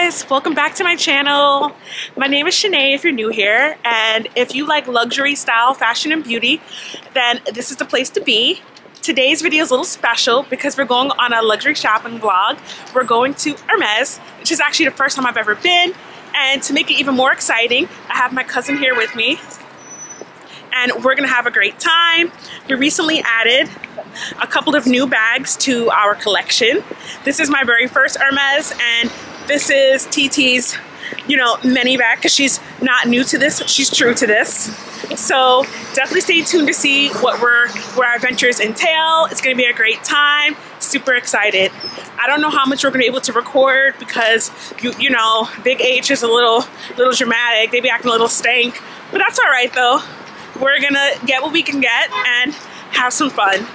guys, welcome back to my channel. My name is Shanae if you're new here, and if you like luxury style, fashion, and beauty, then this is the place to be. Today's video is a little special because we're going on a luxury shopping vlog. We're going to Hermes, which is actually the first time I've ever been, and to make it even more exciting, I have my cousin here with me, and we're gonna have a great time. We recently added a couple of new bags to our collection. This is my very first Hermes, and this is TT's, mini bag, because she's not new to this, she's true to this. So definitely stay tuned to see what our adventures entail. It's gonna be a great time. Super excited. I don't know how much we're gonna be able to record because you know, big H is a little dramatic. They be acting a little stank, but that's all right though. We're gonna get what we can get and have some fun.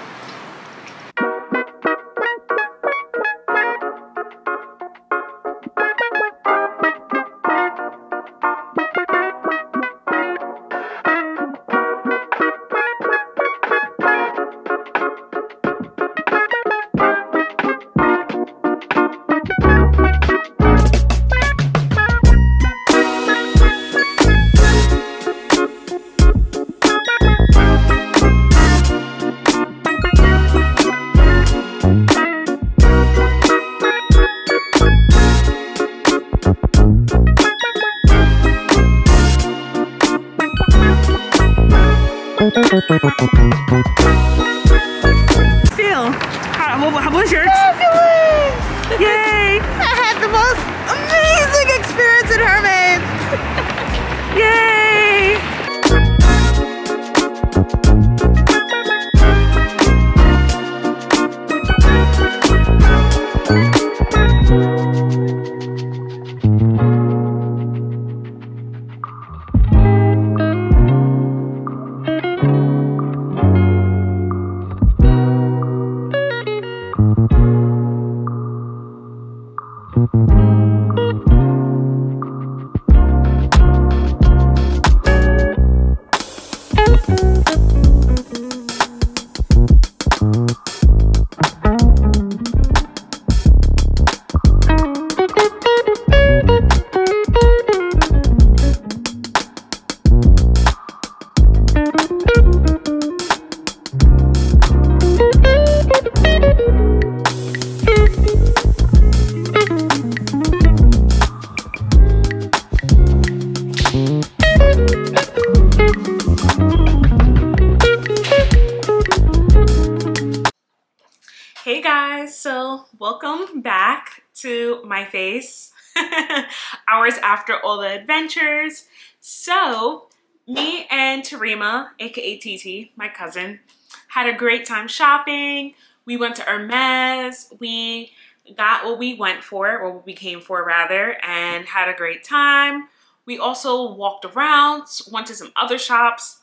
Feel? How was yours? Fabulous! Yay! I had the most amazing experience at Hermes! Yay! Hey guys, so welcome back to my face. Hours after all the adventures. So me and Tarima, aka TT, my cousin, had a great time shopping. We went to Hermes. We got what we went for, or what we came for rather, and had a great time. We also walked around, went to some other shops.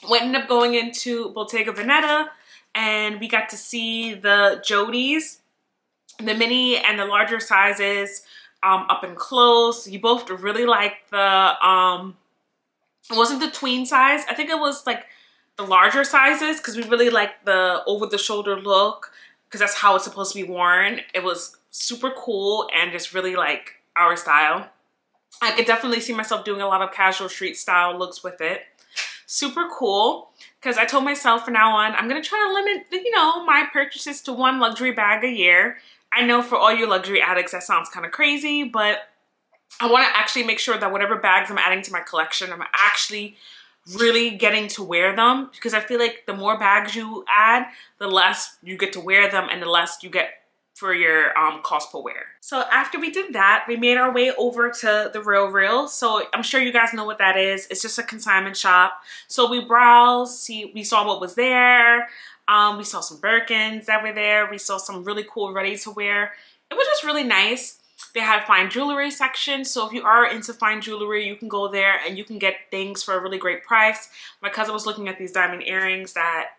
We ended up going into Bottega Veneta, and we got to see the Jodies, the mini and the larger sizes up and close. You both really liked the, it wasn't the tween size. I think it was like the larger sizes because we really liked the over-the-shoulder look because that's how it's supposed to be worn. It was super cool and just really like our style. I could definitely see myself doing a lot of casual street style looks with it. Super cool, because I told myself from now on, I'm going to try to limit, my purchases to one luxury bag a year. I know for all you luxury addicts, that sounds kind of crazy, but I want to actually make sure that whatever bags I'm adding to my collection, I'm actually really getting to wear them, because I feel like the more bags you add, the less you get to wear them and the less you get for your cost per wear. So after we did that, we made our way over to the Real. So I'm sure you guys know what that is. It's just a consignment shop. So we browsed, we saw what was there. We saw some Birkins that were there. We saw some really cool ready to wear. It was just really nice. They had fine jewelry section. So if you are into fine jewelry, you can go there and you can get things for a really great price. My cousin was looking at these diamond earrings that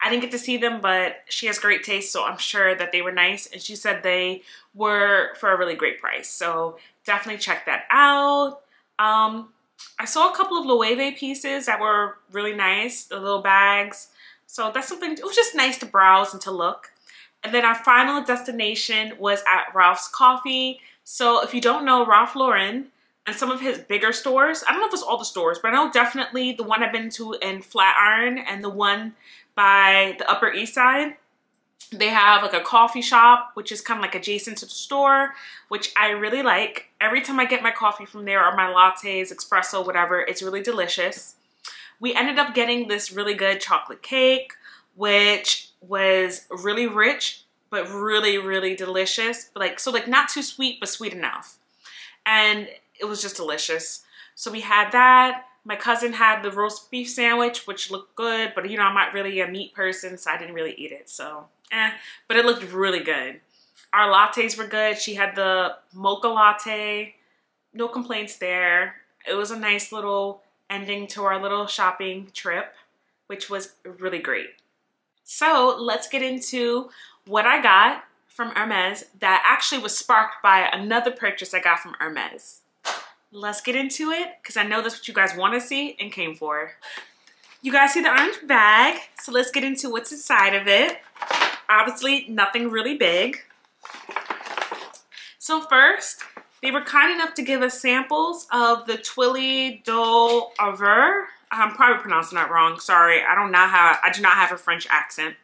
I didn't get to see them, but she has great taste, so I'm sure that they were nice. And she said they were for a really great price. So definitely check that out. I saw a couple of Loewe pieces that were really nice, the little bags. So that's something, it was just nice to browse and to look. And then our final destination was at Ralph's Coffee. So if you don't know, Ralph Lauren and some of his bigger stores, I don't know if it's all the stores, but I know definitely the one I've been to in Flatiron and the one by the Upper East Side, they have like a coffee shop, which is kind of like adjacent to the store, which I really like. Every time I get my coffee from there, or my lattes, espresso, whatever, it's really delicious. We ended up getting this really good chocolate cake, which was really rich, but really, really delicious. But so not too sweet, but sweet enough. And it was just delicious. So we had that. My cousin had the roast beef sandwich, which looked good, but you know, I'm not really a meat person, so I didn't really eat it. So, but it looked really good. Our lattes were good. She had the mocha latte. No complaints there. It was a nice little ending to our little shopping trip, which was really great. So let's get into what I got from Hermes that actually was sparked by another purchase I got from Hermes. Let's get into it because I know that's what you guys want to see and came for. You guys see the orange bag, so let's get into what's inside of it. Obviously, nothing really big. So first, they were kind enough to give us samples of the Twilly d'Auver. I'm probably pronouncing that wrong. Sorry, I do not have a French accent.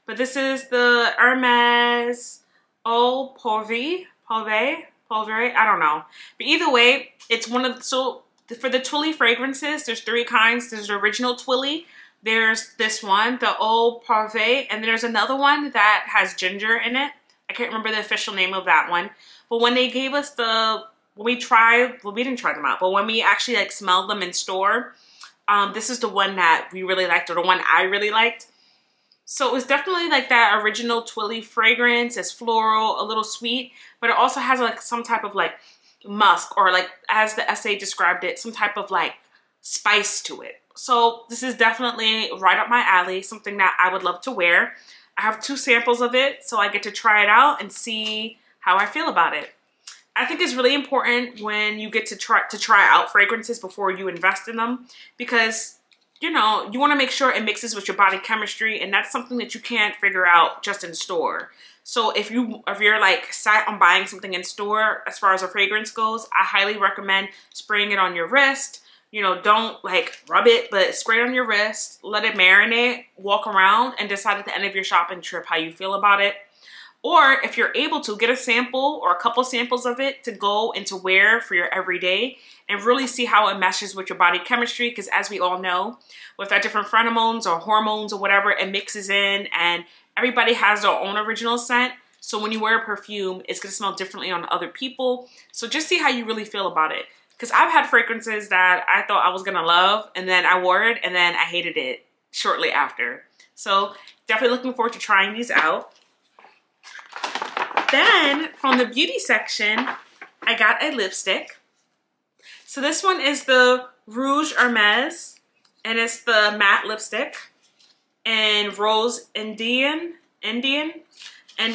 But this is the Hermes Eau Pauvre, I don't know. But either way, it's one of so for the Twilly fragrances, there's 3 kinds. There's the original Twilly. There's this one, the Eau Pauvre, and there's another one that has ginger in it. I can't remember the official name of that one. But when they gave us when we didn't try them out, but when we actually smelled them in store, this is the one that we really liked, or the one I really liked. So it was definitely that original Twilly fragrance. It's floral, a little sweet, but it also has some type of musk, or as the essay described it, some type of spice to it. So this is definitely right up my alley, something that I would love to wear. I have 2 samples of it, so I get to try it out and see how I feel about it. I think it's really important when you get to try out fragrances before you invest in them, because you know, you want to make sure it mixes with your body chemistry, and that's something that you can't figure out just in store. So if you're set on buying something in store, as far as a fragrance goes, I highly recommend spraying it on your wrist. You know, don't rub it, but spray it on your wrist, let it marinate, walk around, and decide at the end of your shopping trip how you feel about it. Or if you're able to, get a sample or a couple samples of it to go and to wear for your everyday and really see how it meshes with your body chemistry, because as we all know, with our different pheromones or hormones or whatever, it mixes in, and everybody has their own original scent. So when you wear a perfume, it's going to smell differently on other people. So just see how you really feel about it. Because I've had fragrances that I thought I was going to love, and then I wore it, and then I hated it shortly after. So definitely looking forward to trying these out. Then from the beauty section, I got a lipstick. So this one is the Rouge Hermes, and it's the matte lipstick in Rose Indian, and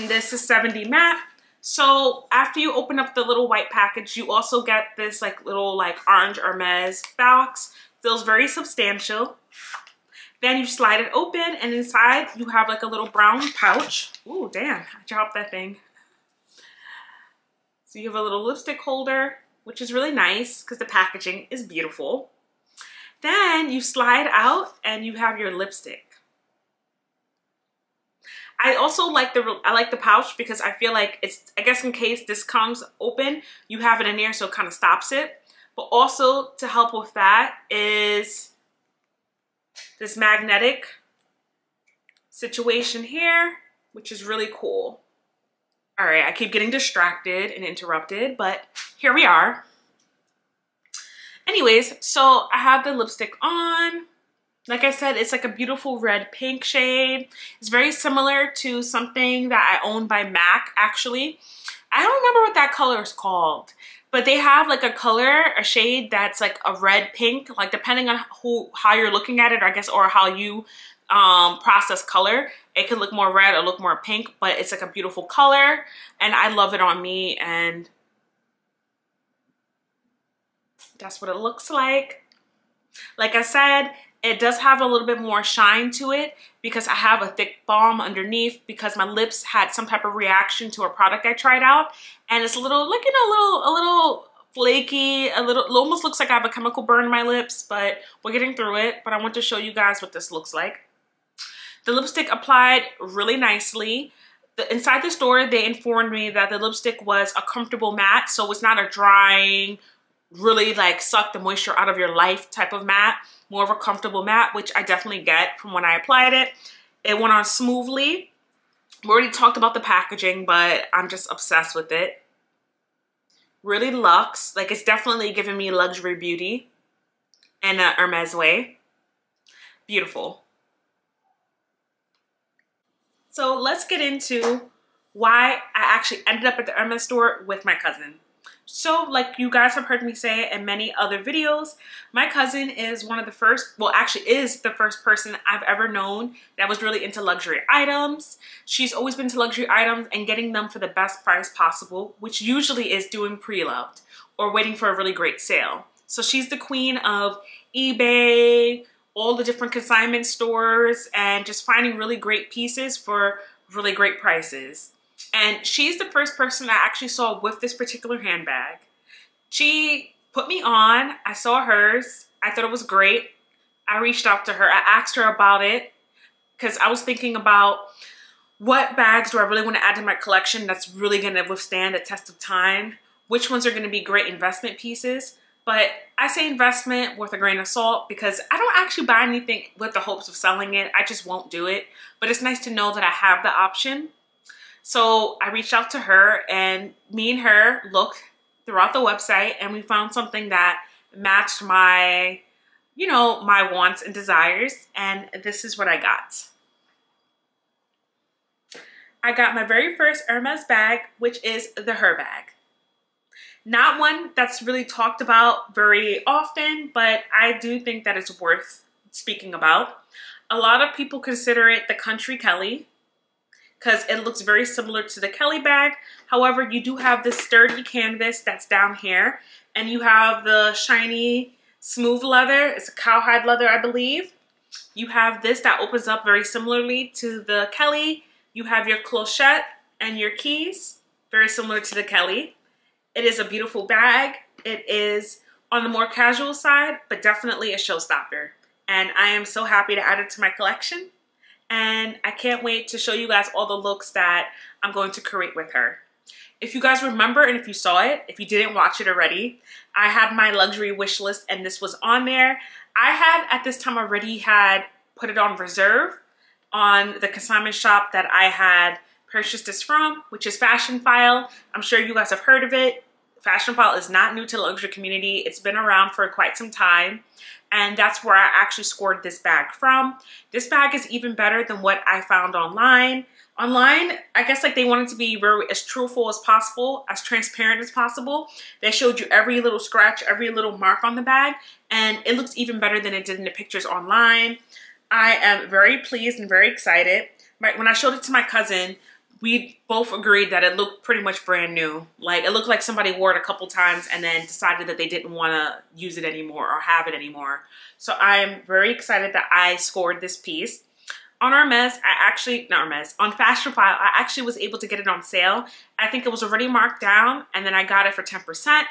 this is 70 matte. So after you open up the little white package, you also get this little orange Hermes box. Feels very substantial. Then you slide it open, and inside you have a little brown pouch. Ooh, damn, I dropped that thing. So you have a little lipstick holder, which is really nice because the packaging is beautiful. Then you slide out and you have your lipstick. I also like the pouch because I feel like it's, I guess in case this comes open, you have it in there so it kind of stops it. But also to help with that is this magnetic situation here, which is really cool. All right, I keep getting distracted and interrupted, but here we are. Anyways, so I have the lipstick on. Like I said, it's a beautiful red pink shade. It's very similar to something that I own by MAC, actually. I don't remember what that color is called, but they have a shade that's a red pink, depending on how you're looking at it, I guess, or how you process color. It could look more red or look more pink, but it's a beautiful color, and I love it on me, and that's what it looks like. Like I said, It does have a little bit more shine to it because I have a thick balm underneath because my lips had some type of reaction to a product I tried out, and it's a little, like, you know, a little flaky, it almost looks like I have a chemical burn in my lips, but we're getting through it. But I want to show you guys what this looks like. The lipstick applied really nicely. Inside the store, they informed me that the lipstick was a comfortable matte, so it's not a drying, really like suck the moisture out of your life type of matte. More of a comfortable matte, which I definitely get from when I applied it. It went on smoothly. We already talked about the packaging, but I'm just obsessed with it. Really luxe, like it's definitely giving me luxury beauty in a Hermes way. Beautiful. So let's get into why I actually ended up at the Hermes store with my cousin. So like you guys have heard me say in many other videos, my cousin is one of the first, well actually is the first person I've ever known that was really into luxury items. She's always been to luxury items and getting them for the best price possible, which usually is doing pre-loved or waiting for a really great sale. So she's the queen of eBay, all the different consignment stores, and just finding really great pieces for really great prices. And she's the first person I actually saw with this particular handbag. She put me on. I saw hers. I thought it was great. I reached out to her. I asked her about it because I was thinking about what bags do I really want to add to my collection that's really going to withstand the test of time? Which ones are going to be great investment pieces? But I say investment with a grain of salt because I don't actually buy anything with the hopes of selling it. I just won't do it. But it's nice to know that I have the option. So I reached out to her, and me and her looked throughout the website, and we found something that matched my, you know, my wants and desires. And this is what I got. I got my very first Hermes bag, which is the Herbag. Not one that's really talked about very often, but I do think that it's worth speaking about. A lot of people consider it the Country Kelly because it looks very similar to the Kelly bag. However, you do have this sturdy canvas that's down here, and you have the shiny, smooth leather. It's a cowhide leather, I believe. You have this that opens up very similarly to the Kelly. You have your clochette and your keys, very similar to the Kelly. It is a beautiful bag. It is on the more casual side, but definitely a showstopper. And I am so happy to add it to my collection. And I can't wait to show you guys all the looks that I'm going to create with her. If you guys remember, and if you saw it, if you didn't watch it already, I had my luxury wish list and this was on there. I had at this time already had put it on reserve on the consignment shop that I had purchased this from, which is Fashionphile. I'm sure you guys have heard of it. Fashionphile is not new to the luxury community. It's been around for quite some time. And that's where I actually scored this bag from. This bag is even better than what I found online. Online, I guess like they wanted to be very as truthful as possible, as transparent as possible. They showed you every little scratch, every little mark on the bag, and it looks even better than it did in the pictures online. I am very pleased and very excited. When I showed it to my cousin, we both agreed that it looked pretty much brand new. Like it looked like somebody wore it a couple times and then decided that they didn't want to use it anymore or have it anymore. So I'm very excited that I scored this piece. On Hermes, on Fashionphile, I actually was able to get it on sale. I think it was already marked down and then I got it for 10%.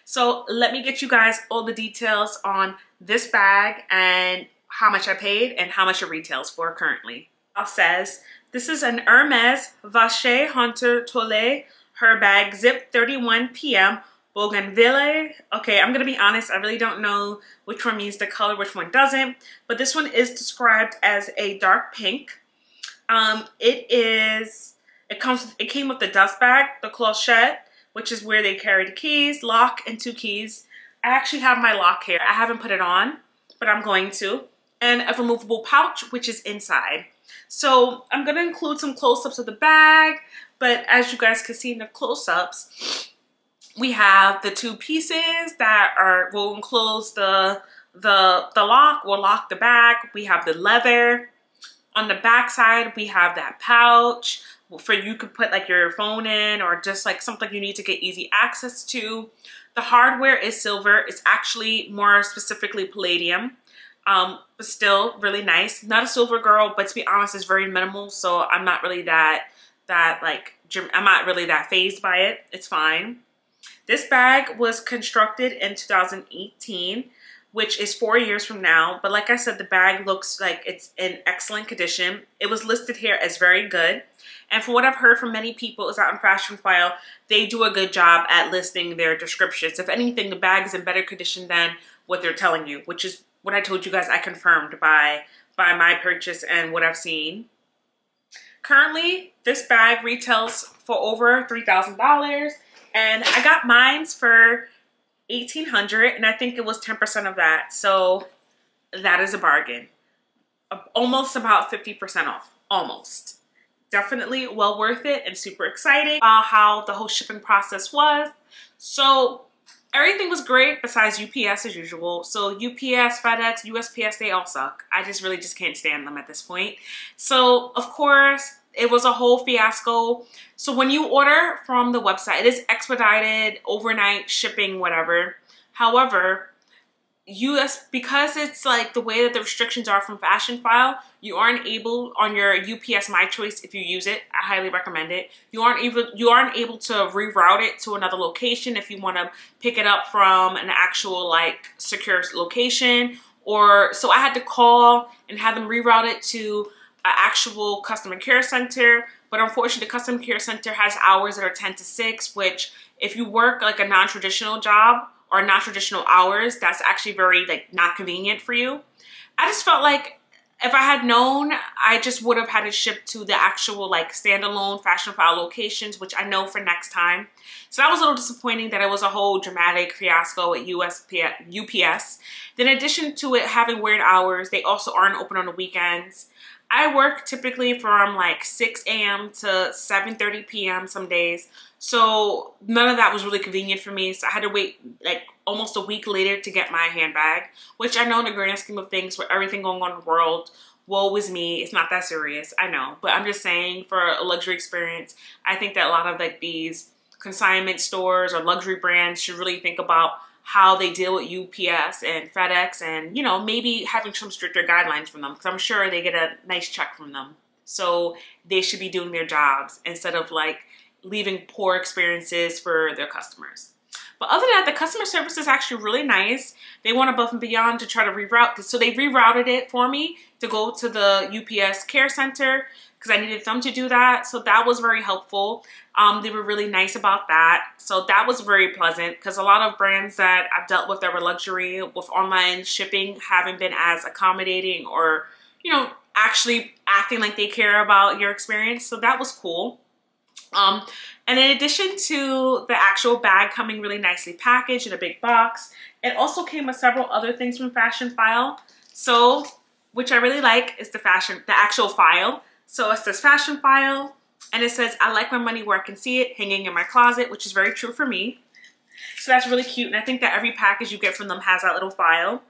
So let me get you guys all the details on this bag and how much I paid and how much it retails for currently. It says, this is an Hermes Vache Hunter Toile Herbag Zip 31 PM Bougainville. Okay, I'm gonna be honest, I really don't know which one means the color, which one doesn't, but this one is described as a dark pink. It came with the dust bag, the clochette, which is where they carry the keys, lock, and 2 keys. I actually have my lock here. I haven't put it on, but I'm going to. And a removable pouch, which is inside. So I'm gonna include some close-ups of the bag, but as you guys can see in the close-ups, we have the 2 pieces that will enclose the lock, will lock the bag. We have the leather. On the back side, we have that pouch for you could put like your phone in or just like something you need to get easy access to. The hardware is silver. It's actually more specifically palladium. but still really nice. Not a silver girl, but to be honest, it's very minimal, so I'm not really I'm not really that fazed by it. It's fine. This bag was constructed in 2018, which is 4 years from now. But like I said, the bag looks like it's in excellent condition. It was listed here as very good. And from what I've heard from many people is out in Fashionphile, they do a good job at listing their descriptions. If anything, the bag is in better condition than what they're telling you, which is what I told you guys I confirmed by my purchase and what I've seen. Currently, this bag retails for over $3,000, and I got mine for $1,800, and I think it was 10% of that, so that is a bargain. Almost about 50% off, almost. Definitely well worth it and super exciting about how the whole shipping process was. So everything was great besides UPS as usual. So UPS, FedEx, USPS, they all suck. I really can't stand them at this point. So of course, it was a whole fiasco. So when you order from the website, it is expedited, overnight shipping, whatever. However, because it's like the way that the restrictions are from Fashionphile, you aren't able on your UPS My Choice, if you use it, I highly recommend it. You aren't able to reroute it to another location if you want to pick it up from an actual like secure location. So I had to call and have them reroute it to an actual customer care center. But unfortunately, the customer care center has hours that are 10 to 6, which if you work like a non-traditional job or non-traditional hours, that's actually very like not convenient for you. I just felt like if I had known, I just would have had it shipped to the actual like standalone Fashionphile locations, which I know for next time. So that was a little disappointing that it was a whole dramatic fiasco at UPS. Then in addition to it having weird hours, they also aren't open on the weekends. I work typically from like 6 a.m. to 7:30 p.m. some days. So none of that was really convenient for me. So I had to wait like almost a week later to get my handbag, which I know in the grand scheme of things with everything going on in the world, woe is me. It's not that serious, I know. But I'm just saying for a luxury experience, I think that a lot of like these consignment stores or luxury brands should really think about how they deal with UPS and FedEx and, you know, maybe having some stricter guidelines from them because I'm sure they get a nice check from them. So they should be doing their jobs instead of like leaving poor experiences for their customers. But other than that, the customer service is actually really nice. They went above and beyond to try to reroute. So they rerouted it for me to go to the UPS care center because I needed them to do that. So that was very helpful. They were really nice about that. So that was very pleasant because a lot of brands that I've dealt with that were luxury with online shipping haven't been as accommodating or, you know, actually acting like they care about your experience. So that was cool. And in addition to the actual bag coming really nicely packaged in a big box, it also came with several other things from Fashionphile. So, which I really like is the actual file. So it says Fashionphile, and it says, I like my money where I can see it, hanging in my closet, which is very true for me. So that's really cute, and I think that every package you get from them has that little file.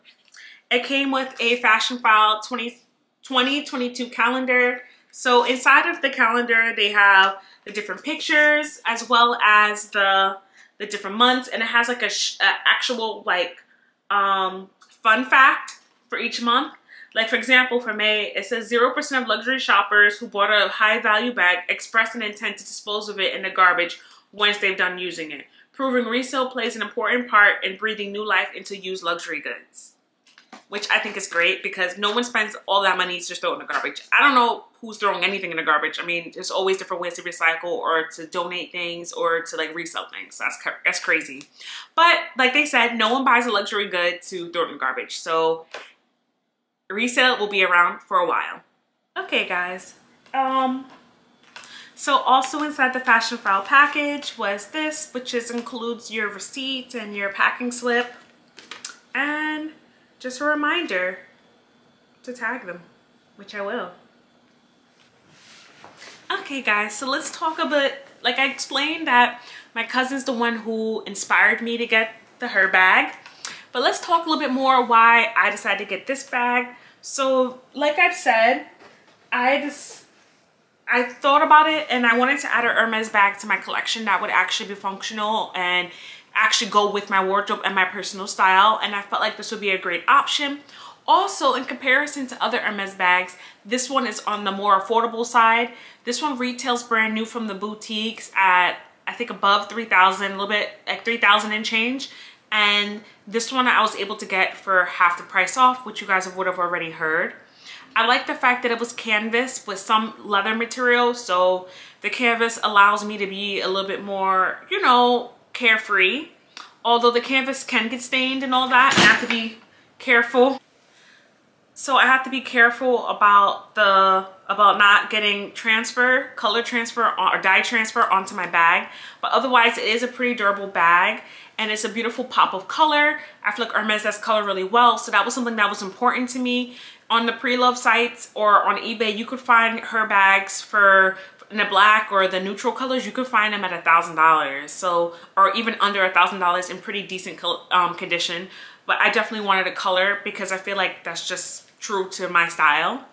It came with a Fashionphile 2022 calendar. So inside of the calendar, they have the different pictures as well as the different months, and it has like a actual like fun fact for each month. Like for example, for May, it says 0% of luxury shoppers who bought a high value bag expressed an intent to dispose of it in the garbage once they've done using it, proving resale plays an important part in breathing new life into used luxury goods. Which I think is great because no one spends all that money to just throw it in the garbage. I don't know who's throwing anything in the garbage. I mean, there's always different ways to recycle or to donate things or to like resell things. That's crazy. But like they said, no one buys a luxury good to throw it in the garbage. So resale will be around for a while. Okay, guys. So also inside the Fashionphile package was this, which includes your receipt and your packing slip. And just a reminder to tag them, which I will. Okay guys, so let's talk a bit, like I explained that my cousin's the one who inspired me to get the Herbag. But let's talk a little bit more why I decided to get this bag. So like I've said, I thought about it and I wanted to add a Hermes bag to my collection that would actually be functional and actually go with my wardrobe and my personal style, and I felt like this would be a great option. Also, in comparison to other Hermes bags, this one is on the more affordable side. This one retails brand new from the boutiques at, I think, above 3,000, a little bit like 3,000 and change. And this one I was able to get for half the price off, which you guys would have already heard. I like the fact that it was canvas with some leather material, so the canvas allows me to be a little bit more, you know, carefree. Although the canvas can get stained and all that, and I have to be careful. So I have to be careful about not getting color transfer or dye transfer onto my bag. But otherwise, it is a pretty durable bag, and it's a beautiful pop of color. I feel like Hermes does color really well, so that was something that was important to me. On the pre-loved sites or on eBay, you could find her bags in the black or the neutral colors. You could find them at $1,000, so, or even under $1,000 in pretty decent condition. But I definitely wanted a color because I feel like that's just true to my style.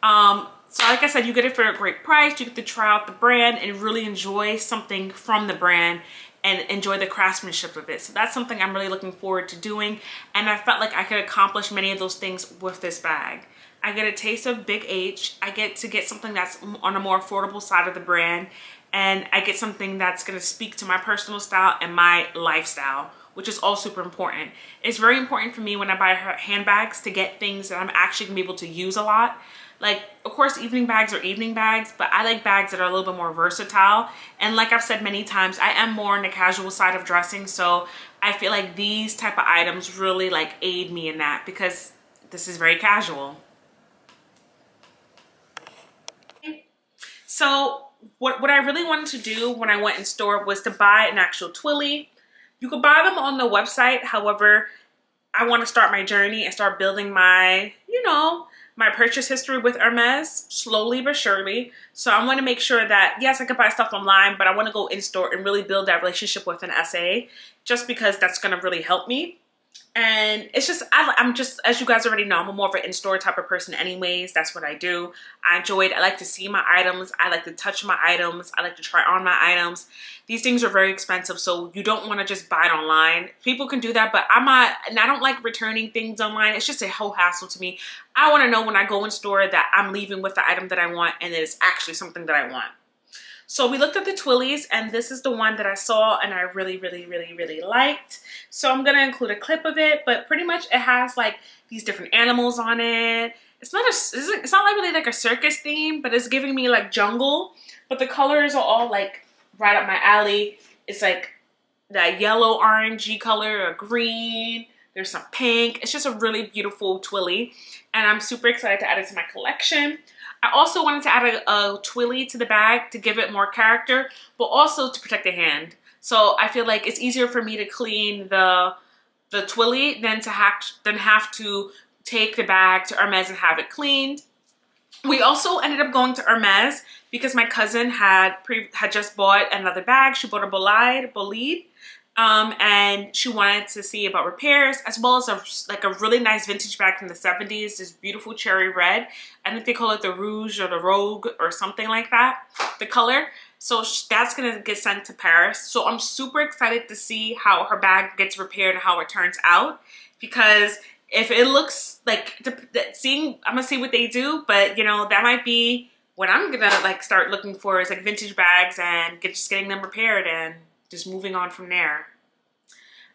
So like I said, you get it for a great price. You get to try out the brand and really enjoy something from the brand and enjoy the craftsmanship of it. So that's something I'm really looking forward to doing. And I felt like I could accomplish many of those things with this bag. I get a taste of Big H. I get to get something that's on a more affordable side of the brand. And I get something that's gonna speak to my personal style and my lifestyle, which is all super important. It's very important for me when I buy handbags to get things that I'm actually gonna be able to use a lot. Like, of course, evening bags are evening bags, but I like bags that are a little bit more versatile. And like I've said many times, I am more on the casual side of dressing, so I feel like these type of items really like aid me in that because this is very casual. So what I really wanted to do when I went in store was to buy an actual Twilly. You could buy them on the website. However, I want to start my journey and start building my, you know, my purchase history with Hermes slowly but surely. So I want to make sure that, yes, I could buy stuff online, but I want to go in store and really build that relationship with an SA, just because that's going to really help me. And it's just, I'm just, as you guys already know, I'm more of an in-store type of person anyways. That's what I do. I enjoy it. I like to see my items. I like to touch my items. I like to try on my items. These things are very expensive, so you don't want to just buy it online. People can do that, but I'm not, and I don't like returning things online. It's just a whole hassle to me. I want to know when I go in store that I'm leaving with the item that I want and it's actually something that I want. So we looked at the Twillies, and this is the one that I saw and I really, really, really, really liked. So I'm gonna include a clip of it, but pretty much it has like these different animals on it. It's not like really like a circus theme, but it's giving me like jungle. But the colors are all like right up my alley. It's like that yellow orangey color, or green. There's some pink. It's just a really beautiful Twilly, and I'm super excited to add it to my collection. I also wanted to add a Twilly to the bag to give it more character, but also to protect the hand. So I feel like it's easier for me to clean the Twilly than have to take the bag to Hermes and have it cleaned. We also ended up going to Hermes because my cousin had just bought another bag. She bought a bolide. And she wanted to see about repairs, as well as a really nice vintage bag from the 70s, this beautiful cherry red. I think they call it the Rouge or the Rogue or something like that, the color. So that's gonna get sent to Paris. So I'm super excited to see how her bag gets repaired and how it turns out, because if it looks like, I'm gonna see what they do, but you know, that might be what I'm gonna like start looking for, is like vintage bags and just getting them repaired and just moving on from there.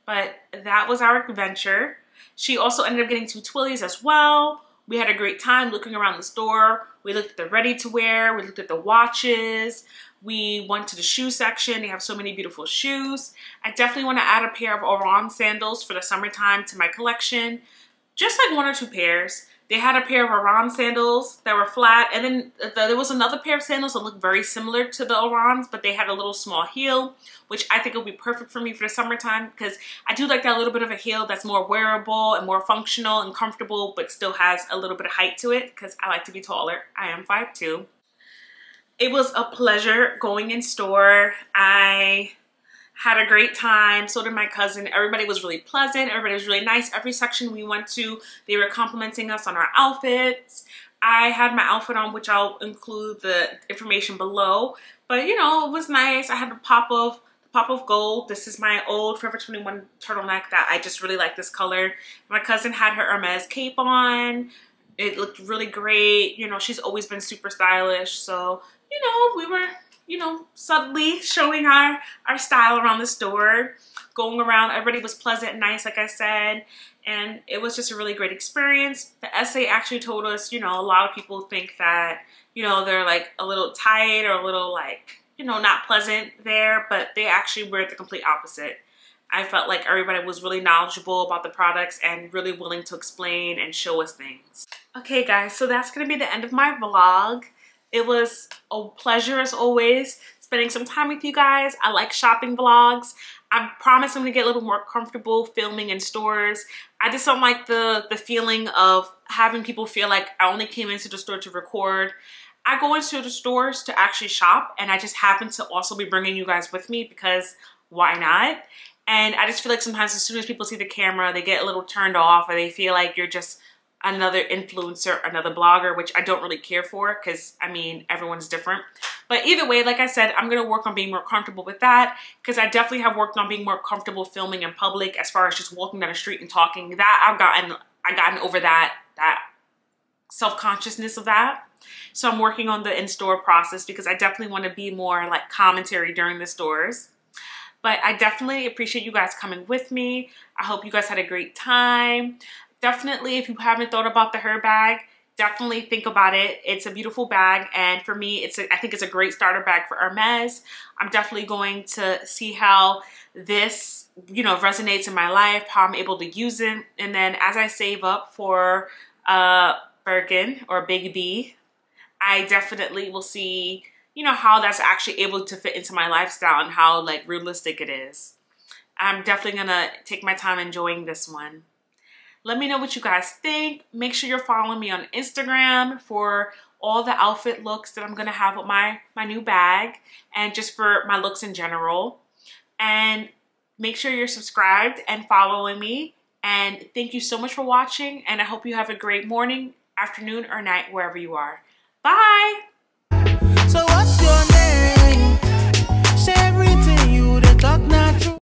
But that was our adventure. She also ended up getting 2 Twillies as well. We had a great time looking around the store. We looked at the ready-to-wear. We looked at the watches. We went to the shoe section. They have so many beautiful shoes. I definitely want to add a pair of Oran sandals for the summertime to my collection. Just like 1 or 2 pairs. They had a pair of Oran sandals that were flat, and then there was another pair of sandals that looked very similar to the Orans, but they had a little small heel, which I think will be perfect for me for the summertime, because I do like that little bit of a heel that's more wearable and more functional and comfortable, but still has a little bit of height to it, because I like to be taller. I am 5'2". It was a pleasure going in store. I had a great time. So did my cousin. Everybody was really pleasant. Everybody was really nice. Every section we went to, they were complimenting us on our outfits. I had my outfit on, which I'll include the information below. But you know, it was nice. I had the pop Pop of Gold. This is my old Forever 21 turtleneck that I just really like this color. My cousin had her Hermes cape on. It looked really great. You know, she's always been super stylish. So, you know, we were, you know, subtly showing our style around the store. Going around, everybody was pleasant and nice, like I said. And it was just a really great experience. The essay actually told us, you know, a lot of people think that, you know, they're like a little tight or a little like, you know, not pleasant there, but they actually were the complete opposite. I felt like everybody was really knowledgeable about the products and really willing to explain and show us things. Okay guys, so that's gonna be the end of my vlog. It was a pleasure as always spending some time with you guys. I like shopping vlogs. I promise I'm gonna get a little more comfortable filming in stores. I just don't like the feeling of having people feel like I only came into the store to record. I go into the stores to actually shop, and I just happen to also be bringing you guys with me because why not? And I just feel like sometimes as soon as people see the camera, they get a little turned off, or they feel like you're just another influencer, another blogger, which I don't really care for because, I mean, everyone's different. But either way, like I said, I'm going to work on being more comfortable with that because I definitely have worked on being more comfortable filming in public as far as just walking down the street and talking. That I've gotten over that self-consciousness of that. So I'm working on the in-store process because I definitely want to be more like commentary during the stores. But I definitely appreciate you guys coming with me. I hope you guys had a great time. Definitely, if you haven't thought about the Herbag, definitely think about it. It's a beautiful bag, and for me, I think it's a great starter bag for Hermes. I'm definitely going to see how this, you know, resonates in my life, how I'm able to use it, and then as I save up for Birkin or Big B, I definitely will see, you know, how that's actually able to fit into my lifestyle and how like realistic it is. I'm definitely gonna take my time enjoying this one. Let me know what you guys think. Make sure you're following me on Instagram for all the outfit looks that I'm gonna have with my new bag and just for my looks in general. And make sure you're subscribed and following me. And thank you so much for watching, and I hope you have a great morning, afternoon, or night wherever you are. Bye!